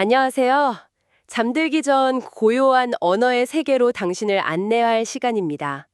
안녕하세요. 잠들기 전 고요한 언어의 세계로 당신을 안내할 시간입니다.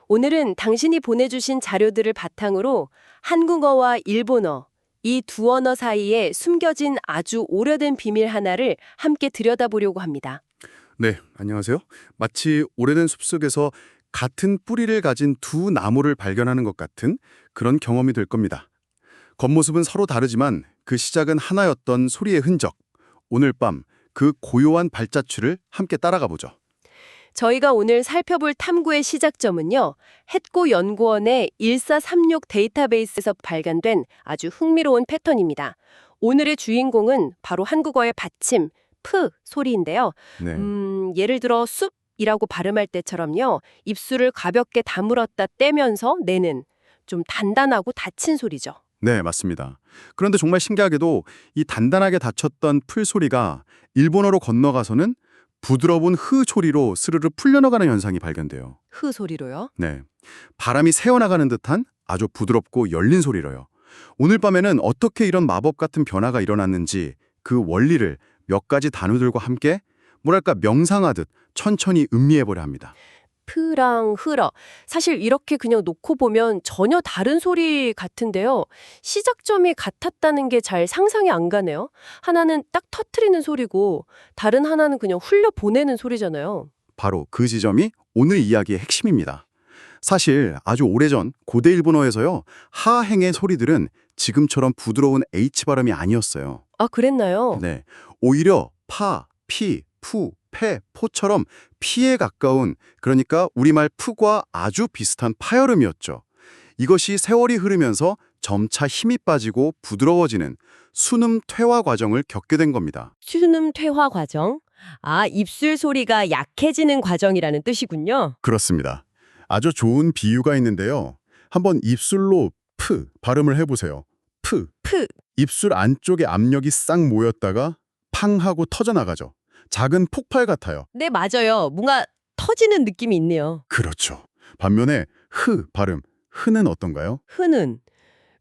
오늘은 당신이 보내주신 자료들을 바탕으로 한국어와 일본어, 이 두 언어 사이에 숨겨진 아주 오래된 비밀 하나를 함께 들여다보려고 합니다. 네, 안녕하세요. 마치 오래된 숲속에서 같은 뿌리를 가진 두 나무를 발견하는 것 같은 그런 경험이 될 겁니다. 겉모습은 서로 다르지만 그 시작은 하나였던 소리의 흔적. 오늘 밤 그 고요한 발자취를 함께 따라가 보죠. 저희가 오늘 살펴볼 탐구의 시작점은요, 햇고 연구원의 1436 데이터베이스에서 발견된 아주 흥미로운 패턴입니다. 오늘의 주인공은 바로 한국어의 받침, 프 소리인데요. 네, 예를 들어 숲이라고 발음할 때처럼요, 입술을 가볍게 다물었다 떼면서 내는 좀 단단하고 닫힌 소리죠. 네, 맞습니다. 그런데 정말 신기하게도 이 단단하게 닫혔던 풀 소리가 일본어로 건너가서는 부드러운 흐 소리로 스르르 풀려나가는 현상이 발견돼요. 흐 소리로요. 네, 바람이 새어나가는 듯한 아주 부드럽고 열린 소리로요. 오늘 밤에는 어떻게 이런 마법 같은 변화가 일어났는지 그 원리를 몇 가지 단어들과 함께 뭐랄까 명상하듯 천천히 음미해보려 합니다. 프랑 흐러. 사실 이렇게 그냥 놓고 보면 전혀 다른 소리 같은데요. 시작점이 같았다는 게 잘 상상이 안 가네요. 하나는 딱 터트리는 소리고 다른 하나는 그냥 흘려보내는 소리잖아요. 바로 그 지점이 오늘 이야기의 핵심입니다. 사실 아주 오래전 고대 일본어에서요. 하행의 소리들은 지금처럼 부드러운 H 발음이 아니었어요. 아, 그랬나요? 네, 오히려 파, 피, 푸, 페, 포처럼 피에 가까운 그러니까 우리말 푸과 아주 비슷한 파열음이었죠. 이것이 세월이 흐르면서 점차 힘이 빠지고 부드러워지는 순음 퇴화 과정을 겪게 된 겁니다. 수능 퇴화 과정. 아, 입술 소리가 약해지는 과정이라는 뜻이군요. 그렇습니다. 아주 좋은 비유가 있는데요. 한번 입술로 프 발음을 해보세요. 프. 프. 입술 안쪽에 압력이 싹 모였다가 팡 하고 터져나가죠. 작은 폭발 같아요. 네, 맞아요. 뭔가 터지는 느낌이 있네요. 그렇죠. 반면에 흐 발음, 흐는 어떤가요? 흐는.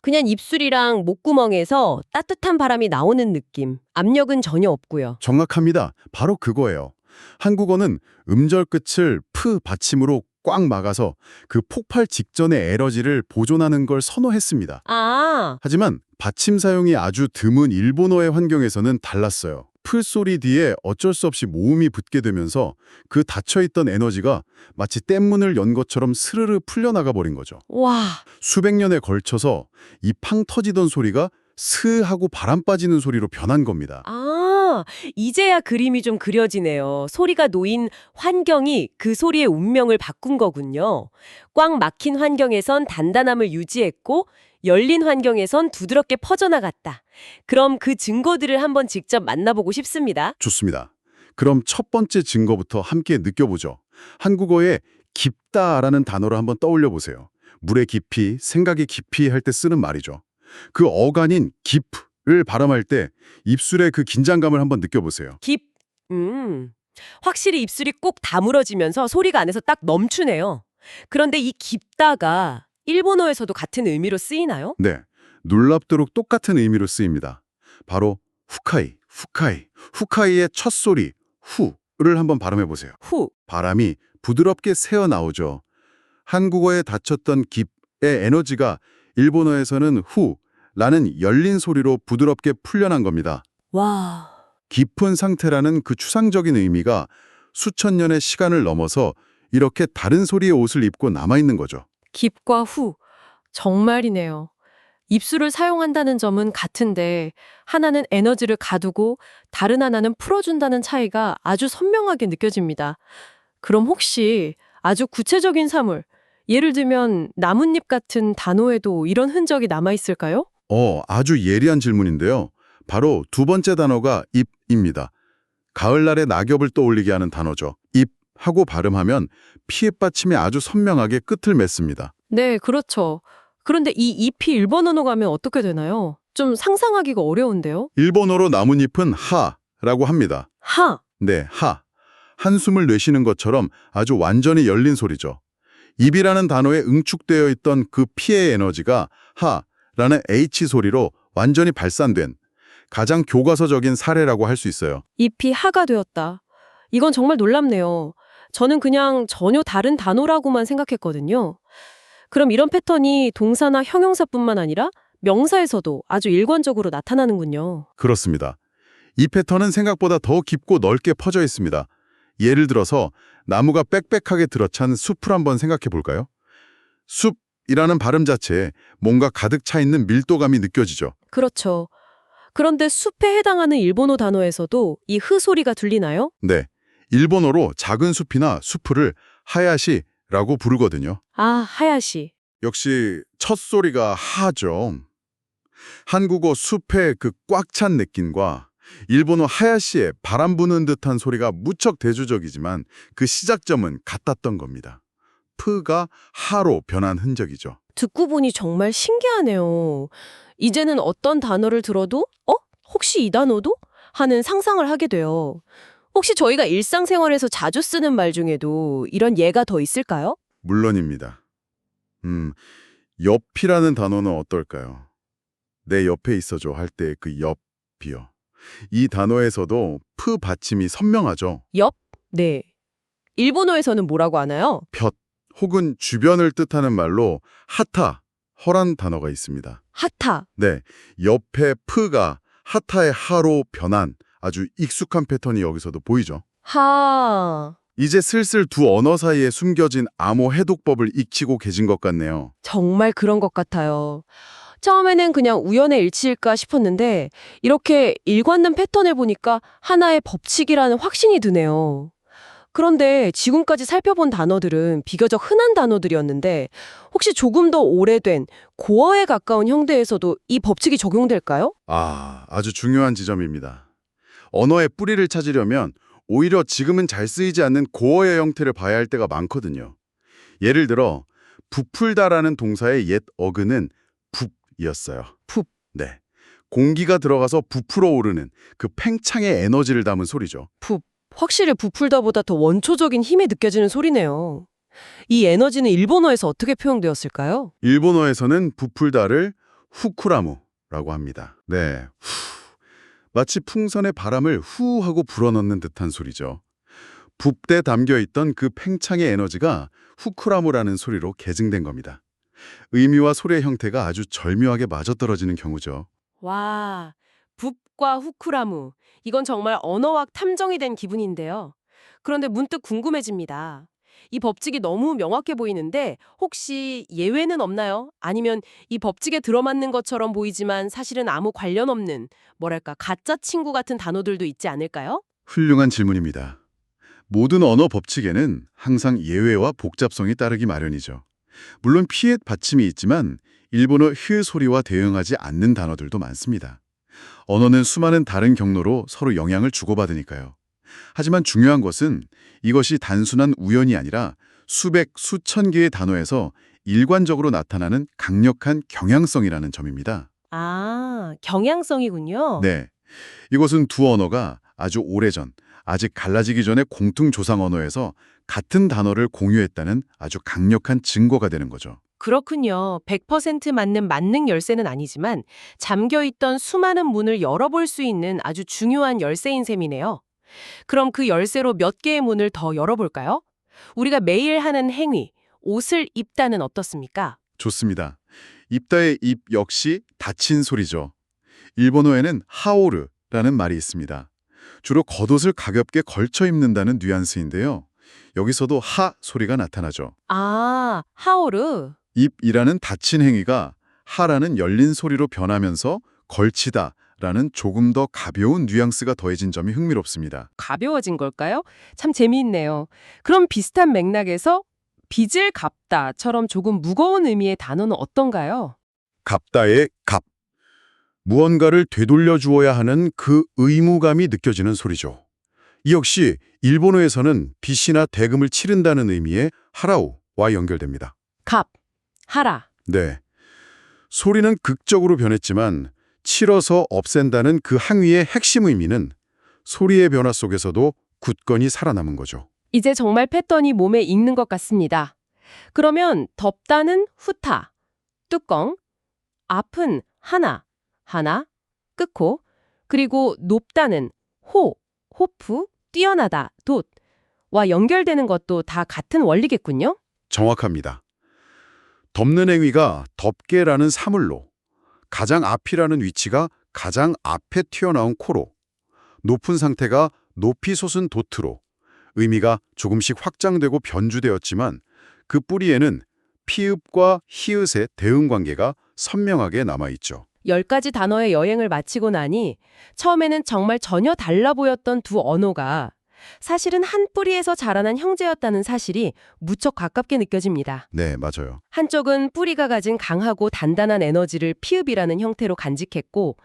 그냥 입술이랑 목구멍에서 따뜻한 바람이 나오는 느낌. 압력은 전혀 없고요. 정확합니다. 바로 그거예요. 한국어는 음절 끝을 프 받침으로 꽉 막아서 그 폭발 직전의 에너지를 보존하는 걸 선호했습니다. 아, 하지만 받침 사용이 아주 드문 일본어의 환경에서는 달랐어요. 풀소리 뒤에 어쩔 수 없이 모음이 붙게 되면서 그 닫혀있던 에너지가 마치 뗏문을 연 것처럼 스르르 풀려나가 버린 거죠. 와. 수백 년에 걸쳐서 이 팡 터지던 소리가 스 하고 바람 빠지는 소리로 변한 겁니다. 아, 이제야 그림이 좀 그려지네요. 소리가 놓인 환경이 그 소리의 운명을 바꾼 거군요. 꽉 막힌 환경에선 단단함을 유지했고, 열린 환경에선 부드럽게 퍼져나갔다. 그럼 그 증거들을 한번 직접 만나보고 싶습니다. 좋습니다. 그럼 첫 번째 증거부터 함께 느껴보죠. 한국어에 깊다라는 단어를 한번 떠올려 보세요. 물의 깊이, 생각의 깊이 할 때 쓰는 말이죠. 그 어간인 깊을 발음할 때 입술의 그 긴장감을 한번 느껴보세요. 깊. 확실히 입술이 꼭 다물어지면서 소리가 안에서 딱 멈추네요. 그런데 이 깊다가 일본어에서도 같은 의미로 쓰이나요? 네, 놀랍도록 똑같은 의미로 쓰입니다. 바로 후카이, 후카이. 후카이의 첫 소리, 후를 한번 발음해 보세요. 후. 바람이 부드럽게 새어나오죠. 한국어에 닫혔던 깊의 에너지가 일본어에서는 후라는 열린 소리로 부드럽게 풀려난 겁니다. 와. 깊은 상태라는 그 추상적인 의미가 수천 년의 시간을 넘어서 이렇게 다른 소리의 옷을 입고 남아있는 거죠. 깊과 후. 정말이네요. 입술을 사용한다는 점은 같은데 하나는 에너지를 가두고 다른 하나는 풀어준다는 차이가 아주 선명하게 느껴집니다. 그럼 혹시 아주 구체적인 사물, 예를 들면 나뭇잎 같은 단어에도 이런 흔적이 남아있을까요? 아주 예리한 질문인데요. 바로 두 번째 단어가 잎입니다. 가을날의 낙엽을 떠올리게 하는 단어죠. 잎 하고 발음하면 피읍 받침이 아주 선명하게 끝을 맺습니다. 네, 그렇죠. 그런데 이 잎이 일본어로 가면 어떻게 되나요? 좀 상상하기가 어려운데요. 일본어로 나뭇잎은 하라고 합니다. 하! 네, 하. 한숨을 내쉬는 것처럼 아주 완전히 열린 소리죠. 입이라는 단어에 응축되어 있던 그 피의 에너지가 하라는 H 소리로 완전히 발산된 가장 교과서적인 사례라고 할 수 있어요. 잎이 하가 되었다. 이건 정말 놀랍네요. 저는 그냥 전혀 다른 단어라고만 생각했거든요. 그럼 이런 패턴이 동사나 형용사뿐만 아니라 명사에서도 아주 일관적으로 나타나는군요. 그렇습니다. 이 패턴은 생각보다 더 깊고 넓게 퍼져 있습니다. 예를 들어서 나무가 빽빽하게 들어찬 숲을 한번 생각해 볼까요? 숲이라는 발음 자체에 뭔가 가득 차 있는 밀도감이 느껴지죠. 그렇죠. 그런데 숲에 해당하는 일본어 단어에서도 이 흐 소리가 들리나요? 네, 일본어로 작은 숲이나 숲을 하야시라고 부르거든요. 아, 하야시. 역시 첫 소리가 하죠. 한국어 숲의 그 꽉 찬 느낌과 일본어 하야시의 바람 부는 듯한 소리가 무척 대조적이지만 그 시작점은 같았던 겁니다. 프가 하로 변한 흔적이죠. 듣고 보니 정말 신기하네요. 이제는 어떤 단어를 들어도 혹시 이 단어도? 하는 상상을 하게 돼요. 혹시 저희가 일상생활에서 자주 쓰는 말 중에도 이런 예가 더 있을까요? 물론입니다. 옆이라는 단어는 어떨까요? 내 옆에 있어줘 할 때 그 옆이요. 이 단어에서도 프 받침이 선명하죠. 옆? 네. 일본어에서는 뭐라고 하나요? 볕 혹은 주변을 뜻하는 말로 하타, 허란 단어가 있습니다. 하타. 네, 옆에 프가 하타의 하로 변한 아주 익숙한 패턴이 여기서도 보이죠. 하. 이제 슬슬 두 언어 사이에 숨겨진 암호 해독법을 익히고 계신 것 같네요. 정말 그런 것 같아요. 처음에는 그냥 우연의 일치일까 싶었는데 이렇게 일관된 패턴을 보니까 하나의 법칙이라는 확신이 드네요. 그런데 지금까지 살펴본 단어들은 비교적 흔한 단어들이었는데 혹시 조금 더 오래된 고어에 가까운 형태에서도 이 법칙이 적용될까요? 아주 중요한 지점입니다. 언어의 뿌리를 찾으려면 오히려 지금은 잘 쓰이지 않는 고어의 형태를 봐야 할 때가 많거든요. 예를 들어 부풀다라는 동사의 옛 어근은 붓이었어요. 붓. 네, 공기가 들어가서 부풀어 오르는 그 팽창의 에너지를 담은 소리죠. 확실히 부풀다보다 더 원초적인 힘이 느껴지는 소리네요. 이 에너지는 일본어에서 어떻게 표현되었을까요? 일본어에서는 부풀다를 후쿠라무라고 합니다. 네, 마치 풍선의 바람을 후 하고 불어넣는 듯한 소리죠. 붓대에 담겨있던 그 팽창의 에너지가 후쿠라무라는 소리로 계승된 겁니다. 의미와 소리의 형태가 아주 절묘하게 맞아떨어지는 경우죠. 와, 붓과 후쿠라무. 이건 정말 언어학 탐정이 된 기분인데요. 그런데 문득 궁금해집니다. 이 법칙이 너무 명확해 보이는데 혹시 예외는 없나요? 아니면 이 법칙에 들어맞는 것처럼 보이지만 사실은 아무 관련 없는, 뭐랄까, 가짜 친구 같은 단어들도 있지 않을까요? 훌륭한 질문입니다. 모든 언어 법칙에는 항상 예외와 복잡성이 따르기 마련이죠. 물론 피엣 받침이 있지만 일본어 흐 소리와 대응하지 않는 단어들도 많습니다. 언어는 수많은 다른 경로로 서로 영향을 주고받으니까요. 하지만 중요한 것은 이것이 단순한 우연이 아니라 수백, 수천 개의 단어에서 일관적으로 나타나는 강력한 경향성이라는 점입니다. 아, 경향성이군요. 네, 이것은 두 언어가 아주 오래전, 아직 갈라지기 전에 공통 조상 언어에서 같은 단어를 공유했다는 아주 강력한 증거가 되는 거죠. 그렇군요. 100% 맞는 만능 열쇠는 아니지만 잠겨있던 수많은 문을 열어볼 수 있는 아주 중요한 열쇠인 셈이네요. 그럼 그 열쇠로 몇 개의 문을 더 열어볼까요? 우리가 매일 하는 행위, 옷을 입다는 어떻습니까? 좋습니다. 입다의 입 역시 닫힌 소리죠. 일본어에는 하오르라는 말이 있습니다. 주로 겉옷을 가볍게 걸쳐 입는다는 뉘앙스인데요. 여기서도 하 소리가 나타나죠. 아, 하오르. 입이라는 닫힌 행위가 하라는 열린 소리로 변하면서 걸치다라는 조금 더 가벼운 뉘앙스가 더해진 점이 흥미롭습니다. 가벼워진 걸까요? 참 재미있네요. 그럼 비슷한 맥락에서 빚을 갚다처럼 조금 무거운 의미의 단어는 어떤가요? 갚다의 갚. 무언가를 되돌려 주어야 하는 그 의무감이 느껴지는 소리죠. 이 역시 일본어에서는 빚이나 대금을 치른다는 의미의 하라우와 연결됩니다. 갚, 하라. 네. 소리는 극적으로 변했지만 치러서 없앤다는 그 항의의 핵심 의미는 소리의 변화 속에서도 굳건히 살아남은 거죠. 이제 정말 패턴이 몸에 익는 것 같습니다. 그러면 덮다는 후타, 뚜껑, 앞은 하나, 하나, 끄코, 그리고 높다는 호, 호프, 뛰어나다, 돛와 연결되는 것도 다 같은 원리겠군요. 정확합니다. 덮는 행위가 덮개라는 사물로, 가장 앞이라는 위치가 가장 앞에 튀어나온 코로, 높은 상태가 높이 솟은 도트로 의미가 조금씩 확장되고 변주되었지만 그 뿌리에는 피읍과 히읗의 대응관계가 선명하게 남아있죠. 10가지 단어의 여행을 마치고 나니 처음에는 정말 전혀 달라 보였던 두 언어가 사실은 한 뿌리에서 자라난 형제였다는 사실이 무척 가깝게 느껴집니다. 네, 맞아요. 한쪽은 뿌리가 가진 강하고 단단한 에너지를 피읍이라는 형태로 간직했고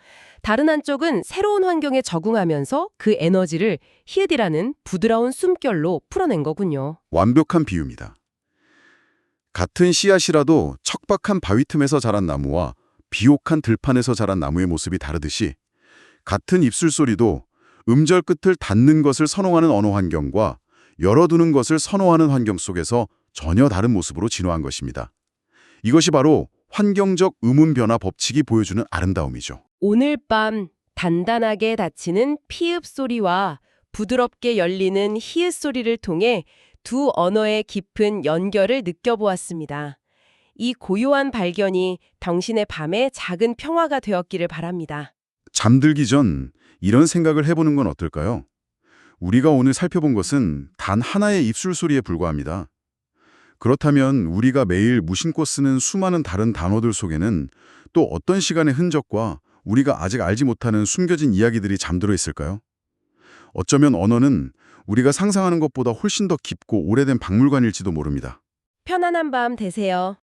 다른 한쪽은 새로운 환경에 적응하면서 그 에너지를 히읗이라는 부드러운 숨결로 풀어낸 거군요. 완벽한 비유입니다. 같은 씨앗이라도 척박한 바위 틈에서 자란 나무와 비옥한 들판에서 자란 나무의 모습이 다르듯이 같은 입술 소리도 음절 끝을 닫는 것을 선호하는 언어 환경과 열어두는 것을 선호하는 환경 속에서 전혀 다른 모습으로 진화한 것입니다. 이것이 바로 환경적 음운 변화 법칙이 보여주는 아름다움이죠. 오늘 밤 단단하게 닫히는 피읍 소리와 부드럽게 열리는 히읗 소리를 통해 두 언어의 깊은 연결을 느껴보았습니다. 이 고요한 발견이 당신의 밤에 작은 평화가 되었기를 바랍니다. 잠들기 전 이런 생각을 해보는 건 어떨까요? 우리가 오늘 살펴본 것은 단 하나의 입술 소리에 불과합니다. 그렇다면 우리가 매일 무심코 쓰는 수많은 다른 단어들 속에는 또 어떤 시간의 흔적과 우리가 아직 알지 못하는 숨겨진 이야기들이 잠들어 있을까요? 어쩌면 언어는 우리가 상상하는 것보다 훨씬 더 깊고 오래된 박물관일지도 모릅니다. 편안한 밤 되세요.